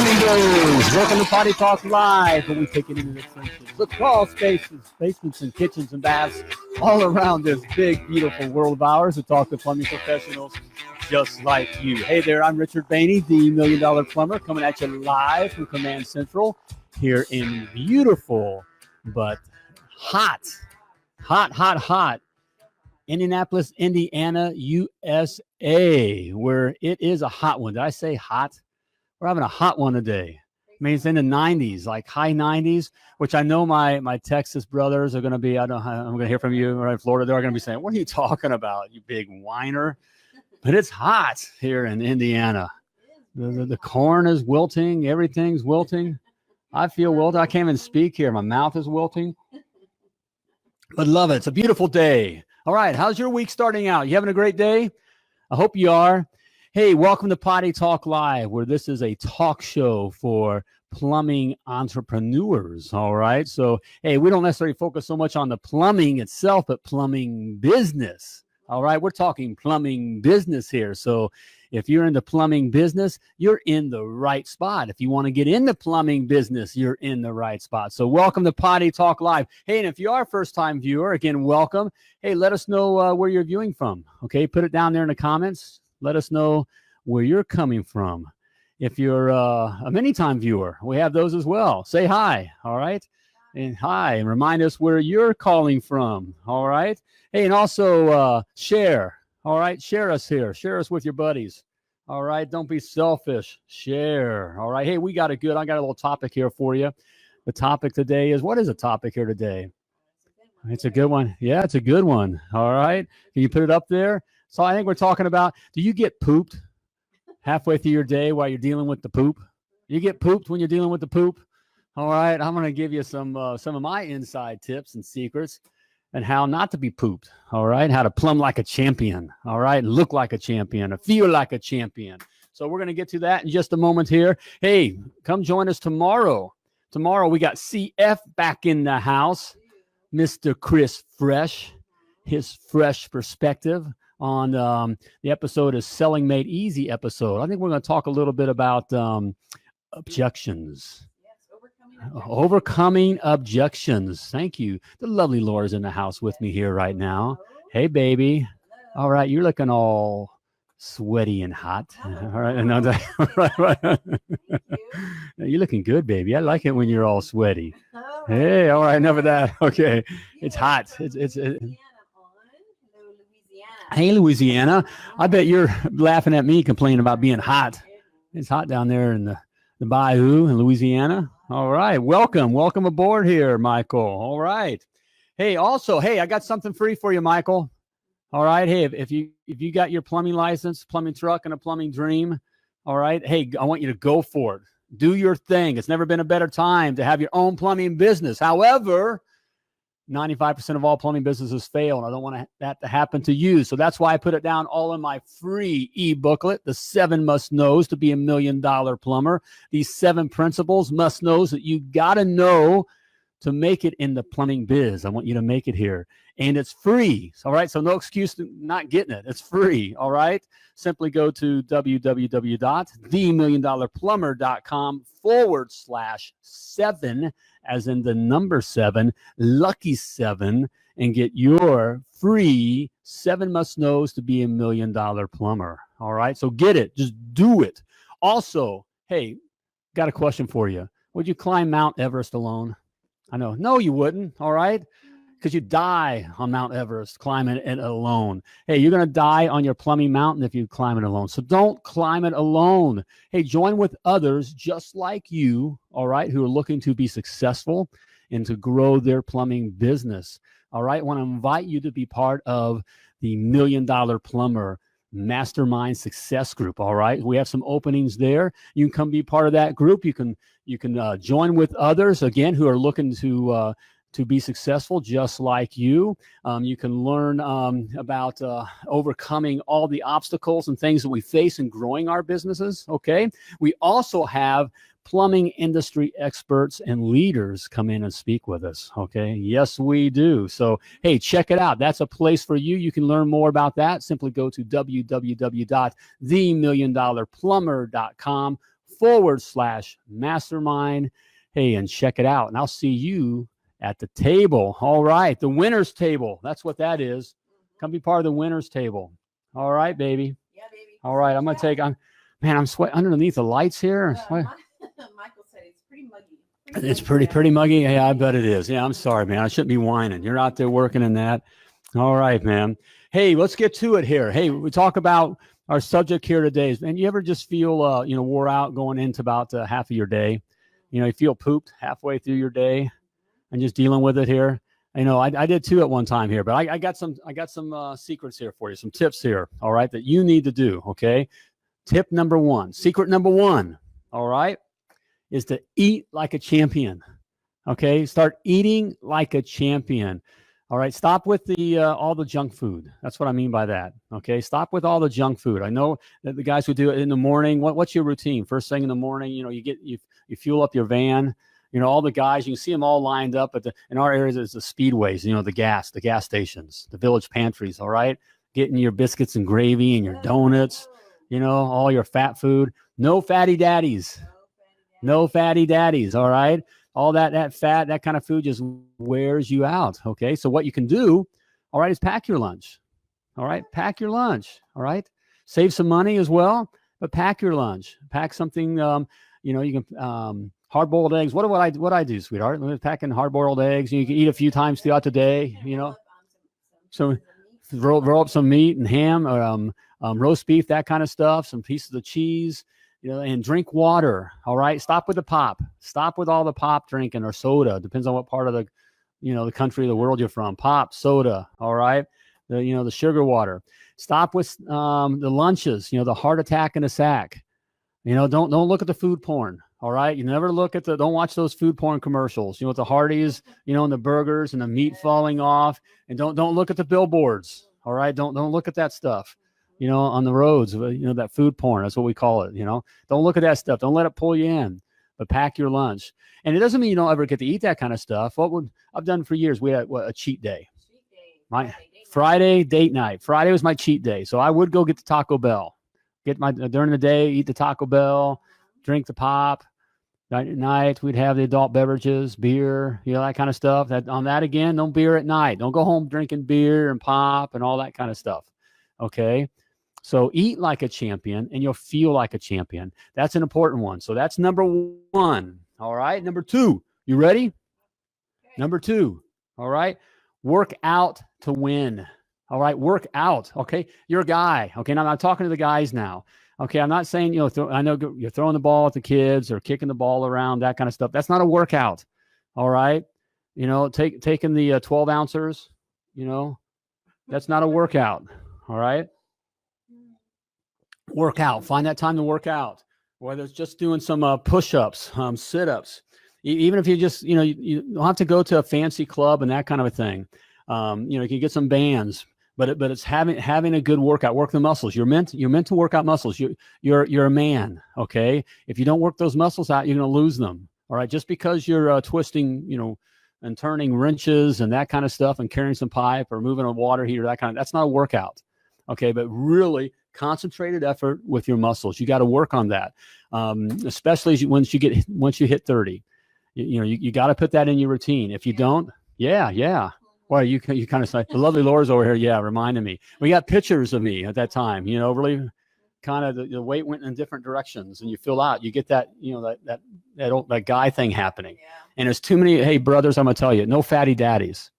Plumbing Bros. Welcome to Potty Talk Live, where we take it into the trenches. The crawl spaces, basements, and kitchens and baths all around this big, beautiful world of ours to talk to plumbing professionals just like you. Hey there, I'm Richard Behney, the $1 Million Plumber, coming at you live from Command Central here in beautiful but hot Indianapolis, Indiana, USA, where it is a hot one. Did I say hot? We're having a hot one today. I mean, it's in the 90s, like high 90s, which I know my Texas brothers are going to be, I'm going to hear from you, right in Florida. They're going to be saying, what are you talking about, you big whiner? But it's hot here in Indiana. The corn is wilting. Everything's wilting. I feel wilted. I can't even speak here. My mouth is wilting. But love it. It's a beautiful day. All right. How's your week starting out? You having a great day? I hope you are. Hey, welcome to Potty Talk Live, where this is a talk show for plumbing entrepreneurs. All right. So, hey, we don't necessarily focus so much on the plumbing itself, but plumbing business. All right. We're talking plumbing business here. So if you're in the plumbing business, you're in the right spot. If you want to get in the plumbing business, you're in the right spot. So welcome to Potty Talk Live. Hey, and if you are a first-time viewer, again, welcome. Hey, let us know where you're viewing from. Okay, put it down there in the comments. Let us know where you're coming from. If you're a many-time viewer, we have those as well. Say hi, all right? And hi, and remind us where you're calling from, all right? Hey, and also share, all right? Share us here. Share us with your buddies, all right? Don't be selfish. Share, all right? Hey, I got a little topic here for you. The topic today is, what is the topic here today? It's a good one. Yeah, it's a good one, all right? Can you put it up there? So I think we're talking about, do you get pooped halfway through your day while you're dealing with the poop? You get pooped when you're dealing with the poop? All right, I'm going to give you some of my inside tips and secrets and how not to be pooped, all right? How to plumb like a champion, all right? Look like a champion, or feel like a champion. So we're going to get to that in just a moment here. Hey, come join us tomorrow. Tomorrow we got CF back in the house, Mr. Chris Fresh, his fresh perspective on the episode is Selling Made Easy episode. I think we're going to talk a little bit about objections. Overcoming objections. Thank you. The lovely Laura's in the house with me here right now. Hey, baby. All right, you're looking all sweaty and hot. All right, right. You're looking good, baby. I like it when you're all sweaty. Hey, all right, enough of that. Okay, it's hot. It's Hey, Louisiana. I bet you're laughing at me complaining about being hot. It's hot down there in the bayou in Louisiana. All right. Welcome aboard here, Michael. All right. Hey, also, I got something free for you, Michael. All right. Hey, if you got your plumbing license, plumbing truck, and a plumbing dream, all right. Hey, I want you to go for it. Do your thing. It's never been a better time to have your own plumbing business. However, 95% of all plumbing businesses fail, and I don't want that to happen to you. So that's why I put it down all in my free e-booklet, the 7 must-knows to be $1 million plumber. These 7 principles, must-knows that you got to know to make it in the plumbing biz. I want you to make it here. And it's free. All right. So no excuse to not getting it. It's free. All right. Simply go to www.themilliondollarplumber.com/7, as in the number 7, lucky 7, and get your free 7 must-knows to be $1 million plumber. All right. So get it. Just do it. Also, hey, got a question for you. Would you climb Mount Everest alone? I know. No, you wouldn't. All right. Because you die on Mount Everest climbing it alone. Hey, you're going to die on your plumbing mountain if you climb it alone. So don't climb it alone. Hey, join with others just like you, all right, who are looking to be successful and to grow their plumbing business. All right. I want to invite you to be part of the $1 Million Plumber Mastermind Success Group. All right. We have some openings there. You can come be part of that group. You can join with others, again, who are looking to be successful just like you. You can learn about overcoming all the obstacles and things that we face in growing our businesses, okay? We also have plumbing industry experts and leaders come in and speak with us, okay? Yes, we do. So, hey, check it out. That's a place for you. You can learn more about that. Simply go to www.themilliondollarplumber.com patreon.com/mastermind. Hey, and check it out. And I'll see you at the table. All right. The winner's table. That's what that is. Come be part of the winner's table. All right, baby. Yeah, baby. All right. I'm going to take, man, I'm sweating underneath the lights here. Michael said it's pretty muggy. It's pretty muggy. Yeah, I bet it is. Yeah, I'm sorry, man. I shouldn't be whining. You're out there working in that. All right, man. Hey, let's get to it here. Hey, we talk about our subject here today. And you ever just feel, wore out going into about half of your day? You feel pooped halfway through your day and just dealing with it here. I did too at one time here, but I got some secrets here for you, some tips here. All right, that you need to do. Okay. Tip number one, secret number one. All right, is to eat like a champion. Okay, start eating like a champion. All right, stop with the all the junk food. That's what I mean by that. Okay, stop with all the junk food. I know that the guys who do it in the morning. What's your routine? First thing in the morning, you fuel up your van. All the guys, you can see them all lined up in our areas. It's the speedways. The gas stations, the village pantries. All right, getting your biscuits and gravy and your donuts. All your fat food. No fatty daddies. No fatty daddies. All right. All that fat, that kind of food just wears you out. Okay. So what you can do, all right, is pack your lunch. All right. Pack your lunch. All right. Save some money as well, but pack your lunch. Pack something, you can, hard-boiled eggs. What I do, sweetheart? I'm packing hard-boiled eggs. You can eat a few times throughout the day, So roll up some meat and ham, roast beef, that kind of stuff, some pieces of cheese. And drink water. All right. Stop with the pop. Stop with all the pop drinking or soda. Depends on what part of the country, the world you're from. Pop, soda. All right. The sugar water. Stop with the lunches. The heart attack in a sack. Don't look at the food porn. All right. You never don't watch those food porn commercials. With the Hardee's, and the burgers and the meat falling off. And don't look at the billboards. All right. Don't look at that stuff. On the roads, that food porn, that's what we call it. Don't look at that stuff. Don't let it pull you in, but pack your lunch. And it doesn't mean you don't ever get to eat that kind of stuff. I've done for years. We had a cheat day. Friday date night. Friday was my cheat day. So I would go get the Taco Bell, during the day, eat the Taco Bell, drink the pop. At night, we'd have the adult beverages, beer, that kind of stuff. Again, no beer at night. Don't go home drinking beer and pop and all that kind of stuff. Okay. So eat like a champion and you'll feel like a champion. That's an important one. So that's number one. All right. Number two, you ready? Okay. Number two. All right. Work out to win. All right. Work out. Okay. You're a guy. Okay. Now I'm talking to the guys now. Okay. I'm not saying, I know you're throwing the ball at the kids or kicking the ball around, that kind of stuff. That's not a workout. All right. Taking the 12 ounces, that's not a workout. All right. Work out. Find that time to work out, whether it's just doing some push-ups, sit-ups. Even if you just, you don't have to go to a fancy club and that kind of a thing. You can get some bands, but it's having a good workout. Work the muscles. You're meant to work out muscles. You're a man. Okay. If you don't work those muscles out, you're going to lose them. All right. Just because you're twisting, and turning wrenches and that kind of stuff and carrying some pipe or moving a water heater, that's not a workout. Okay. But really concentrated effort with your muscles. You got to work on that. Especially once you hit 30, you got to put that in your routine. If you don't, yeah. Well, you kind of say, the lovely Laura's over here. Yeah. Reminded me, we got pictures of me at that time, really kind of the weight went in different directions and you fill out, you get that, that guy thing happening. Yeah. And there's too many, hey brothers, I'm going to tell you, no fatty daddies.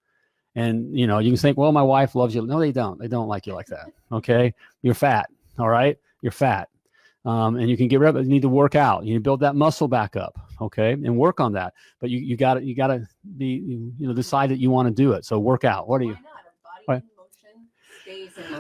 And, you can think, well, my wife loves you. No, they don't. They don't like you like that. Okay. You're fat. All right. You're fat. And you can get rid of it. You need to work out. You need to build that muscle back up. Okay. And work on that. But you gotta be, decide that you want to do it. So work out. What are you?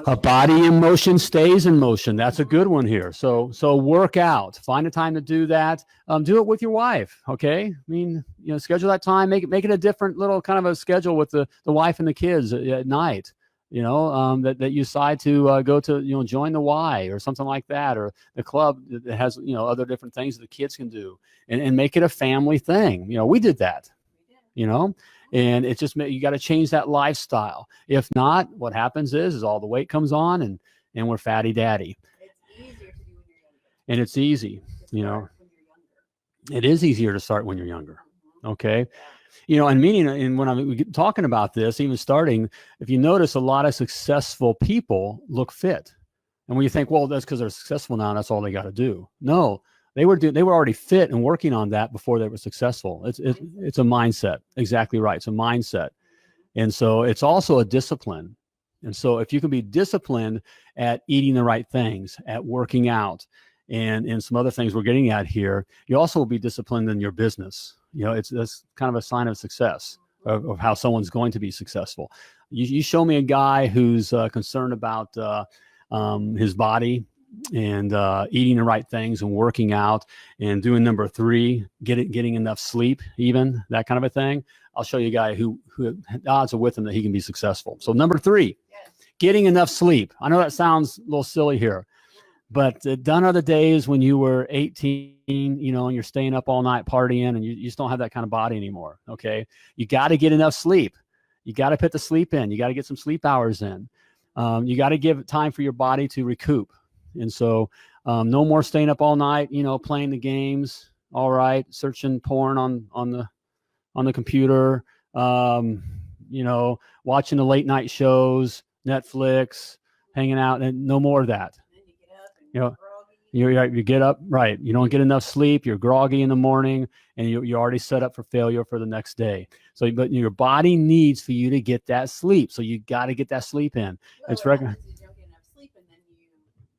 A body in motion stays in motion. That's a good one here. So work out. Find a time to do that. Do it with your wife. Okay. I mean, schedule that time. Make it a different little kind of a schedule with the wife and the kids at night. That you decide to go to, join the Y or something like that, or the club that has, other different things that the kids can do, and make it a family thing. We did that. And it's just, you got to change that lifestyle. If not, what happens is all the weight comes on and we're fatty daddy. It's easier to do when you're younger. And it's easy, It is easier to start when you're younger. Okay. Yeah. You know, and meaning, and when I'm talking about this, even starting, if you notice, a lot of successful people look fit. And when you think, well, that's because they're successful now, and that's all they got to do. No, they were already fit and working on that before they were successful. It's a mindset. Exactly right. It's a mindset. And so it's also a discipline. And so if you can be disciplined at eating the right things, at working out, and some other things we're getting at here, you also will be disciplined in your business. You know, that's kind of a sign of success, of how someone's going to be successful. You show me a guy who's concerned about his body and eating the right things and working out and doing number 3, getting enough sleep, even that kind of a thing. I'll show you a guy who odds are with him that he can be successful. So number 3, getting enough sleep. I know that sounds a little silly here, but done are the days when you were 18, you know, and you're staying up all night partying, and you just don't have that kind of body anymore. Okay. You got to get enough sleep. You got to put the sleep in. You got to get some sleep hours in. You got to give time for your body to recoup. And so no more staying up all night, you know, playing the games. All right. Searching porn on the computer, you know, watching the late night shows, Netflix, hanging out, and no more of that. You know, you get up, right. You don't get enough sleep. You're groggy in the morning, and you're already set up for failure for the next day. So, but your body needs for you to get that sleep. So you got to get that sleep in. Well, It's recommended. You don't get enough sleep, and then you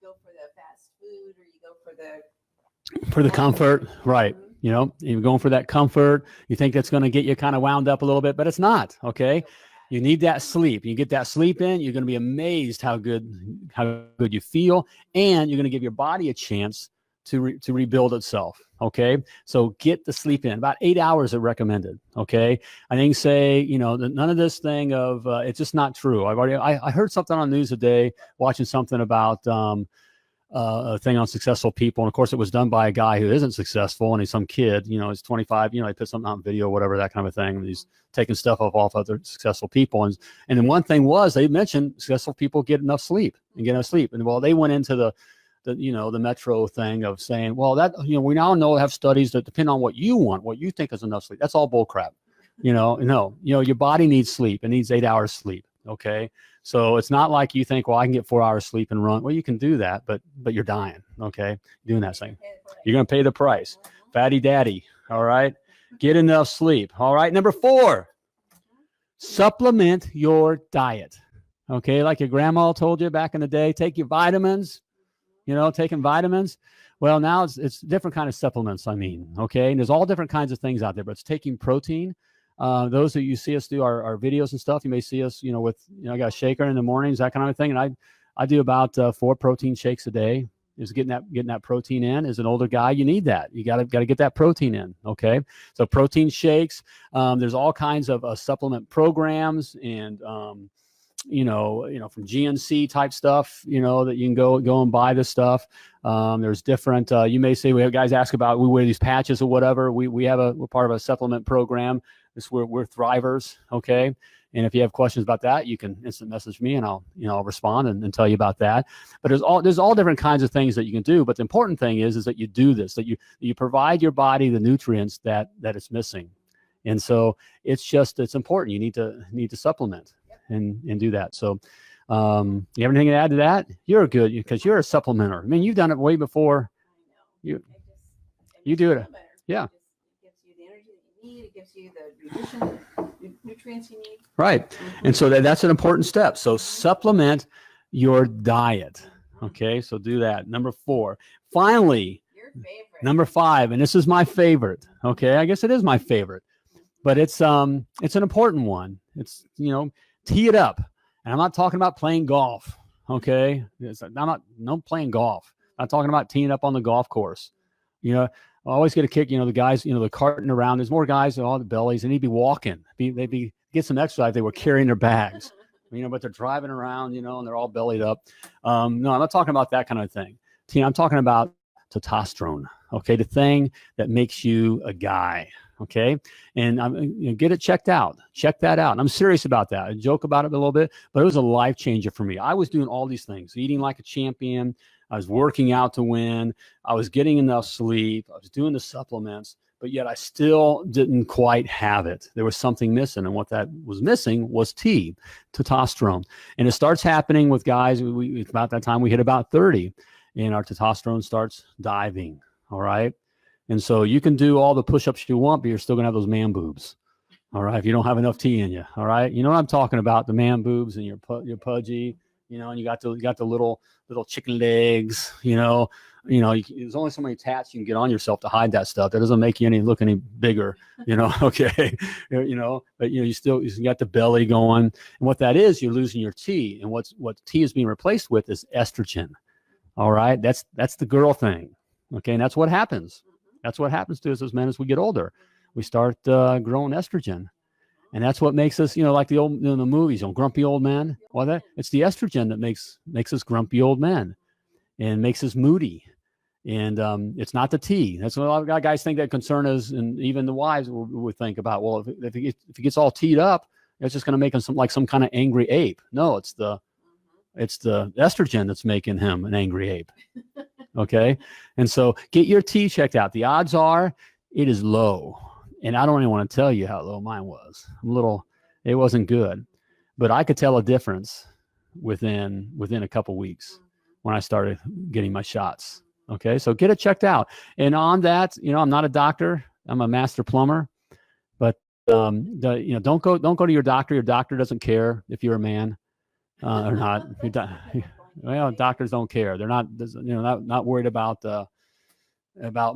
go for the fast food, or you go for For the comfort, right. You know, you're going for that comfort. You think that's going to get you kind of wound up a little bit, but it's not. Okay. You need that sleep. You get that sleep in, you're going to be amazed how good you feel, and you're going to give your body a chance to rebuild itself. Okay. So get the sleep in. About 8 hours are recommended. Okay. I think say, you know, none of this thing of, it's just not true. I heard something on the news today, watching something about, a thing on successful people. And of course it was done by a guy who isn't successful, and he's some kid, you know, he's 25, you know, he put something on video, whatever, that kind of a thing. And he's taking stuff off other successful people. And then one thing was, they mentioned successful people get enough sleep. And well, they went into the you know, the metro thing of saying, well, that, you know, we now know, have studies that depend on what you want, what you think is enough sleep. That's all bull crap. You know, no, you know, your body needs sleep. It needs 8 hours sleep. Okay. So it's not like you think, well, I can get 4 hours sleep and run. Well, you can do that, but you're dying. Okay. Doing that thing. You're going to pay the price. Fatty daddy. All right. Get enough sleep. All right. Number 4, supplement your diet. Okay. Like your grandma told you back in the day, take your vitamins, you know, taking vitamins. Well, now it's different kind of supplements. I mean, okay. And there's all different kinds of things out there, but it's taking protein. Those that you see us do our videos and stuff, you may see us, you know, with, you know, I got a shaker in the mornings, that kind of thing. And I do about 4 protein shakes a day. Is getting that protein in. As an older guy, you need that. You got to get that protein in. Okay. So protein shakes, there's all kinds of supplement programs, and, you know, from GNC type stuff, you know, that you can go and buy this stuff. There's different, you may say, we have guys ask about, we wear these patches or whatever. We're part of a supplement program. We're Thrivers. Okay. And if you have questions about that, you can instant message me, and I'll respond and tell you about that. But there's all different kinds of things that you can do. But the important thing is that you do this, that you provide your body the nutrients that it's missing. And so it's important. You need to supplement and do that. So you have anything to add to that? You're good, because you're a supplementer. I mean, you've done it way before. You do it. Yeah. It gives you the nutrients you need. Right. Mm-hmm. And so that's an important step. So supplement your diet. Okay. So do that. Number 4. Finally, your favorite. Number 5, and this is my favorite. Okay. I guess it is my favorite, but it's an important one. It's, you know, tee it up. And I'm not talking about playing golf. Okay. I'm not playing golf. I'm talking about teeing up on the golf course. You know, I always get a kick, you know, the guys, you know, they're carting around. There's more guys with all the bellies, and they'd be walking. They'd get some exercise. They were carrying their bags, you know, but they're driving around, you know, and they're all bellied up. No, I'm not talking about that kind of thing. I'm talking about testosterone. Okay. The thing that makes you a guy. Okay. And get it checked out. Check that out. And I'm serious about that. I joke about it a little bit, but it was a life changer for me. I was doing all these things, eating like a champion. I was working out to win. I was getting enough sleep. I was doing the supplements, but yet I still didn't quite have it. There was something missing. And what that was missing was T, testosterone. And it starts happening with guys. About that time we hit about 30 and our testosterone starts diving. All right. And so you can do all the push-ups you want, but you're still going to have those man boobs. All right. If you don't have enough T in you. All right. You know what I'm talking about? The man boobs and your pudgy, and you got the little chicken legs, there's only so many tats you can get on yourself to hide that stuff. That doesn't make you look any bigger, okay. But you got the belly going. And what that is, you're losing your T. And what T is being replaced with is estrogen. All right. That's the girl thing. Okay. And that's what happens. That's what happens to us as men as we get older. We start growing estrogen. And that's what makes us, like the old the movies, grumpy old men. Well, it's the estrogen that makes us grumpy old men and makes us moody. And it's not the T. That's what a lot of guys think that concern is. And even the wives would think about, well, if he gets all teed up, it's just going to make him some kind of angry ape. No, it's the estrogen that's making him an angry ape. Okay. And so get your T checked out. The odds are it is low. And I don't even want to tell you how low mine was. It wasn't good, but I could tell a difference within a couple weeks when I started getting my shots. Okay. So get it checked out. And on that, I'm not a doctor. I'm a master plumber, but don't go to your doctor. Your doctor doesn't care if you're a man or not. Well, doctors don't care. They're not worried about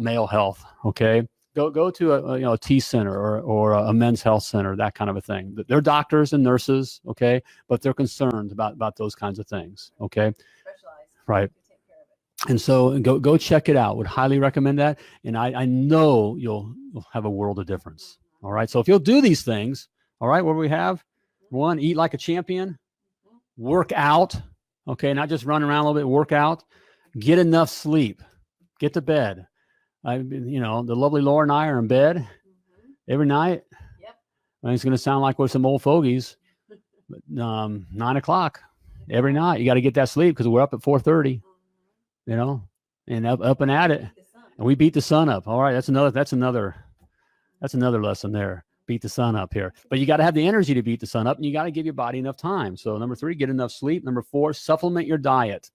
male health. Okay. Go to a T center or a men's health center, that kind of a thing. They're doctors and nurses, okay, but they're concerned about those kinds of things, okay. Right. And so go check it out. Would highly recommend that. And I know you'll have a world of difference. All right. So if you'll do these things, all right, what do we have? One, eat like a champion, work out. Okay, not just run around a little bit, work out, get enough sleep, get to bed. The lovely Laura and I are in bed every night. Yep. And it's going to sound like we're some old fogies, but 9 o'clock every night. You got to get that sleep because we're up at 4:30, and up and at it. And we beat the sun up. All right, that's another lesson there. Beat the sun up here. But you got to have the energy to beat the sun up, and you got to give your body enough time. So number 3, get enough sleep. Number 4, supplement your diet.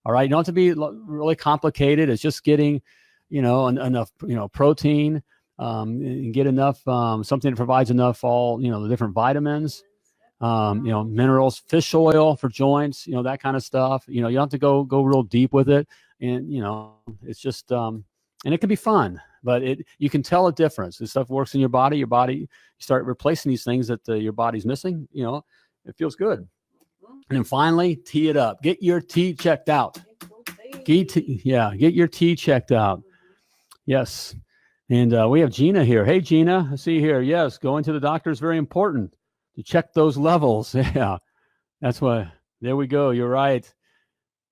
All right. You don't have to be really complicated. It's just getting, enough, protein, and get enough, something that provides enough, the different vitamins, minerals, fish oil for joints, that kind of stuff. You don't have to go real deep with it. And, it's just, and it can be fun. But you can tell a difference. This stuff works in your body. You start replacing these things that your body's missing. It feels good. And then finally, tee it up. Get your T checked out. Get your T checked out. Yes. And we have Gina here. Hey, Gina, I see you here. Yes, going to the doctor is very important to check those levels. Yeah, that's why. There we go. You're right.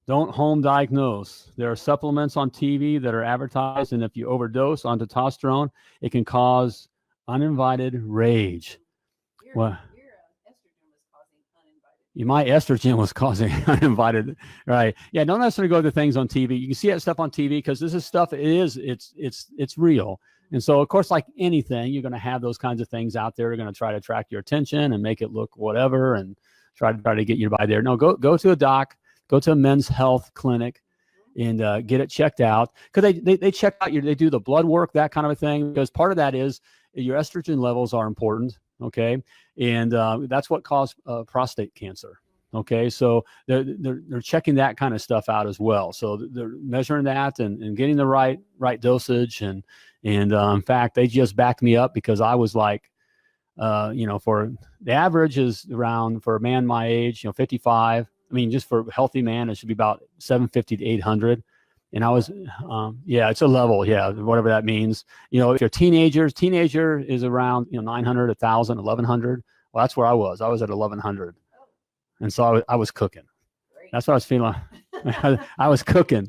Don't home diagnose. There are supplements on TV that are advertised, and if you overdose on testosterone, it can cause uninvited rage. My estrogen was causing uninvited, right? Yeah, don't necessarily go to things on TV. You can see that stuff on TV because this is stuff. It's real. And so, of course, like anything, you're going to have those kinds of things out there. They're going to try to attract your attention and make it look whatever, and try to get you to buy there. No, go to a doc. Go to a men's health clinic and get it checked out, because they check out they do the blood work, that kind of a thing, because part of that is your estrogen levels are important. Okay. And that's what caused prostate cancer. Okay. So they're checking that kind of stuff out as well. So they're measuring that and getting the right dosage. And in fact, they just backed me up, because I was like, for the average is around, for a man my age, 55. I mean, just for a healthy man, it should be about 750 to 800. And I was, it's a level. Yeah. Whatever that means. If you're teenager is around, 900, 1,000, 1,100. Well, that's where I was. I was at 1,100. And so I was cooking. That's what I was feeling. I was cooking,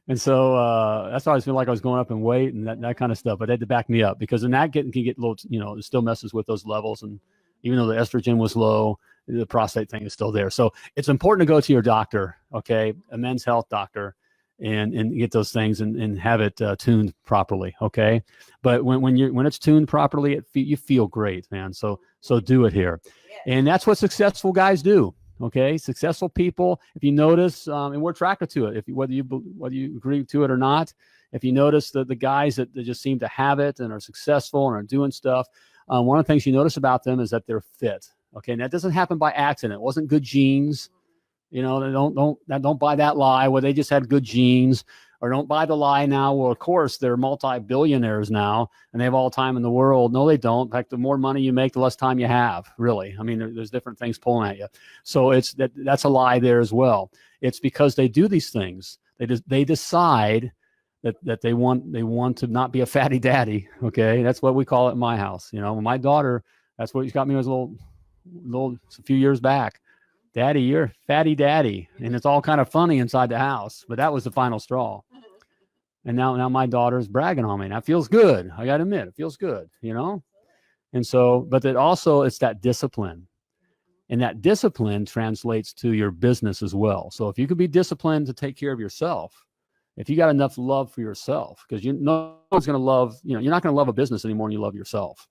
And so that's why I feel like I was going up in weight and that kind of stuff. But they had to back me up because then that can get a little, it still messes with those levels. And even though the estrogen was low, the prostate thing is still there. So it's important to go to your doctor, okay, a men's health doctor, and get those things and have it tuned properly, okay. But when it's tuned properly, you feel great, man. So do it here, and that's what successful guys do. Okay, successful people. If you notice, and we're attracted to it, whether you agree to it or not, if you notice the guys that just seem to have it and are successful and are doing stuff, one of the things you notice about them is that they're fit. Okay, and that doesn't happen by accident. It wasn't good genes. Don't buy that lie where they just had good genes, or don't buy the lie now. Well, of course, they're multi-billionaires now and they have all the time in the world. No, they don't. In fact, the more money you make, the less time you have, really. I mean, there's different things pulling at you. So that's a lie there as well. It's because they do these things. They decide that they want to not be a fatty daddy. Okay. That's what we call it in my house. My daughter, that's what she got me as a few years back. Daddy, you're fatty daddy. And it's all kind of funny inside the house, but that was the final straw. And now my daughter's bragging on me. And that feels good. I got to admit, it feels good, And so, but it's that discipline. And that discipline translates to your business as well. So if you could be disciplined to take care of yourself, if you got enough love for yourself, because no one's going to love, you're not going to love a business anymore when you love yourself.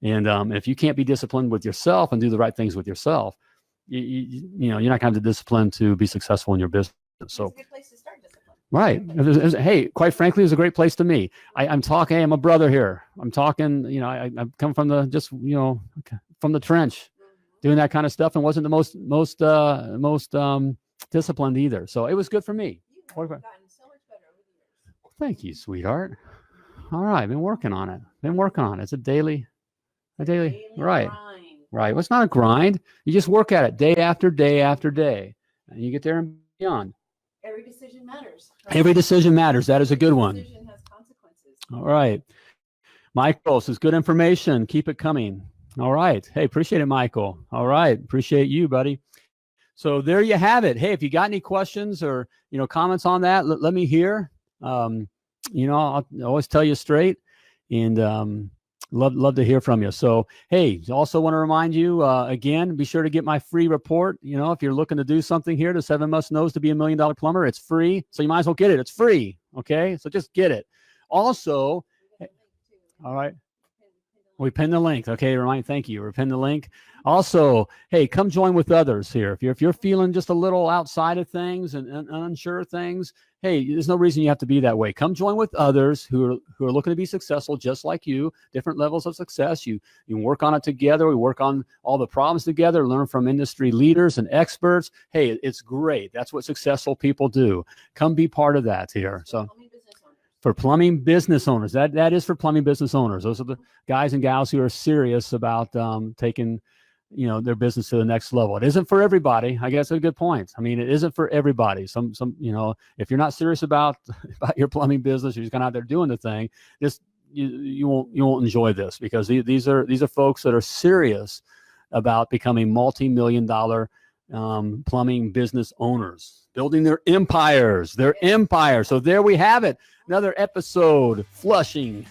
And if you can't be disciplined with yourself and do the right things with yourself, you're not going to have the discipline to be successful in your business. So, it's a good place to start discipline. Right. Hey, quite frankly, it was a great place to me. I'm talking. Hey, I'm a brother here. I'm talking. I come from from the trench, doing that kind of stuff, and wasn't the most disciplined either. So it was good for me. You have gotten so much better over the years. Well, thank you, sweetheart. All right, been working on it. It's a daily right. Grind. Right. Well, it's not a grind. You just work at it day after day after day, and you get there and beyond. Every decision matters. Right? Every decision matters. That is a good one. Every decision has consequences. All right. Michael, this is good information. Keep it coming. All right. Hey, appreciate it, Michael. All right. Appreciate you, buddy. So there you have it. Hey, if you got any questions or, comments on that, let me hear. I'll always tell you straight, and love to hear from you. So, hey, also want to remind you, again, be sure to get my free report. If you're looking to do something here, the 7 Must Knows to Be $1 Million Plumber, it's free. So you might as well get it. It's free. Okay. So just get it. Also, all right. We pinned the link. Okay. Thank you. We pinned the link. Also, hey, come join with others here. If you're feeling just a little outside of things and unsure of things, hey, there's no reason you have to be that way. Come join with others who are looking to be successful just like you, different levels of success. You work on it together. We work on all the problems together, learn from industry leaders and experts. Hey, it's great. That's what successful people do. Come be part of that here. So for plumbing business owners, that is for plumbing business owners. Those are the guys and gals who are serious about taking their business to the next level. It isn't for everybody. I guess that's a good point. I mean, it isn't for everybody. Some if you're not serious about your plumbing business, you're just kind of out there doing the thing, you won't enjoy this, because these are folks that are serious about becoming multi-million-dollar plumbing business owners, building their empires. So there we have it. Another episode flushing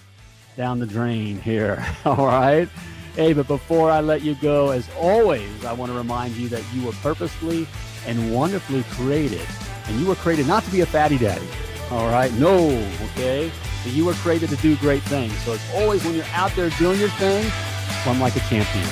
down the drain here. All right. Hey, but before I let you go, as always, I want to remind you that you were purposefully and wonderfully created. And you were created not to be a fatty daddy. All right? No, okay? But you were created to do great things. So as always, when you're out there doing your thing, plumb like a champion.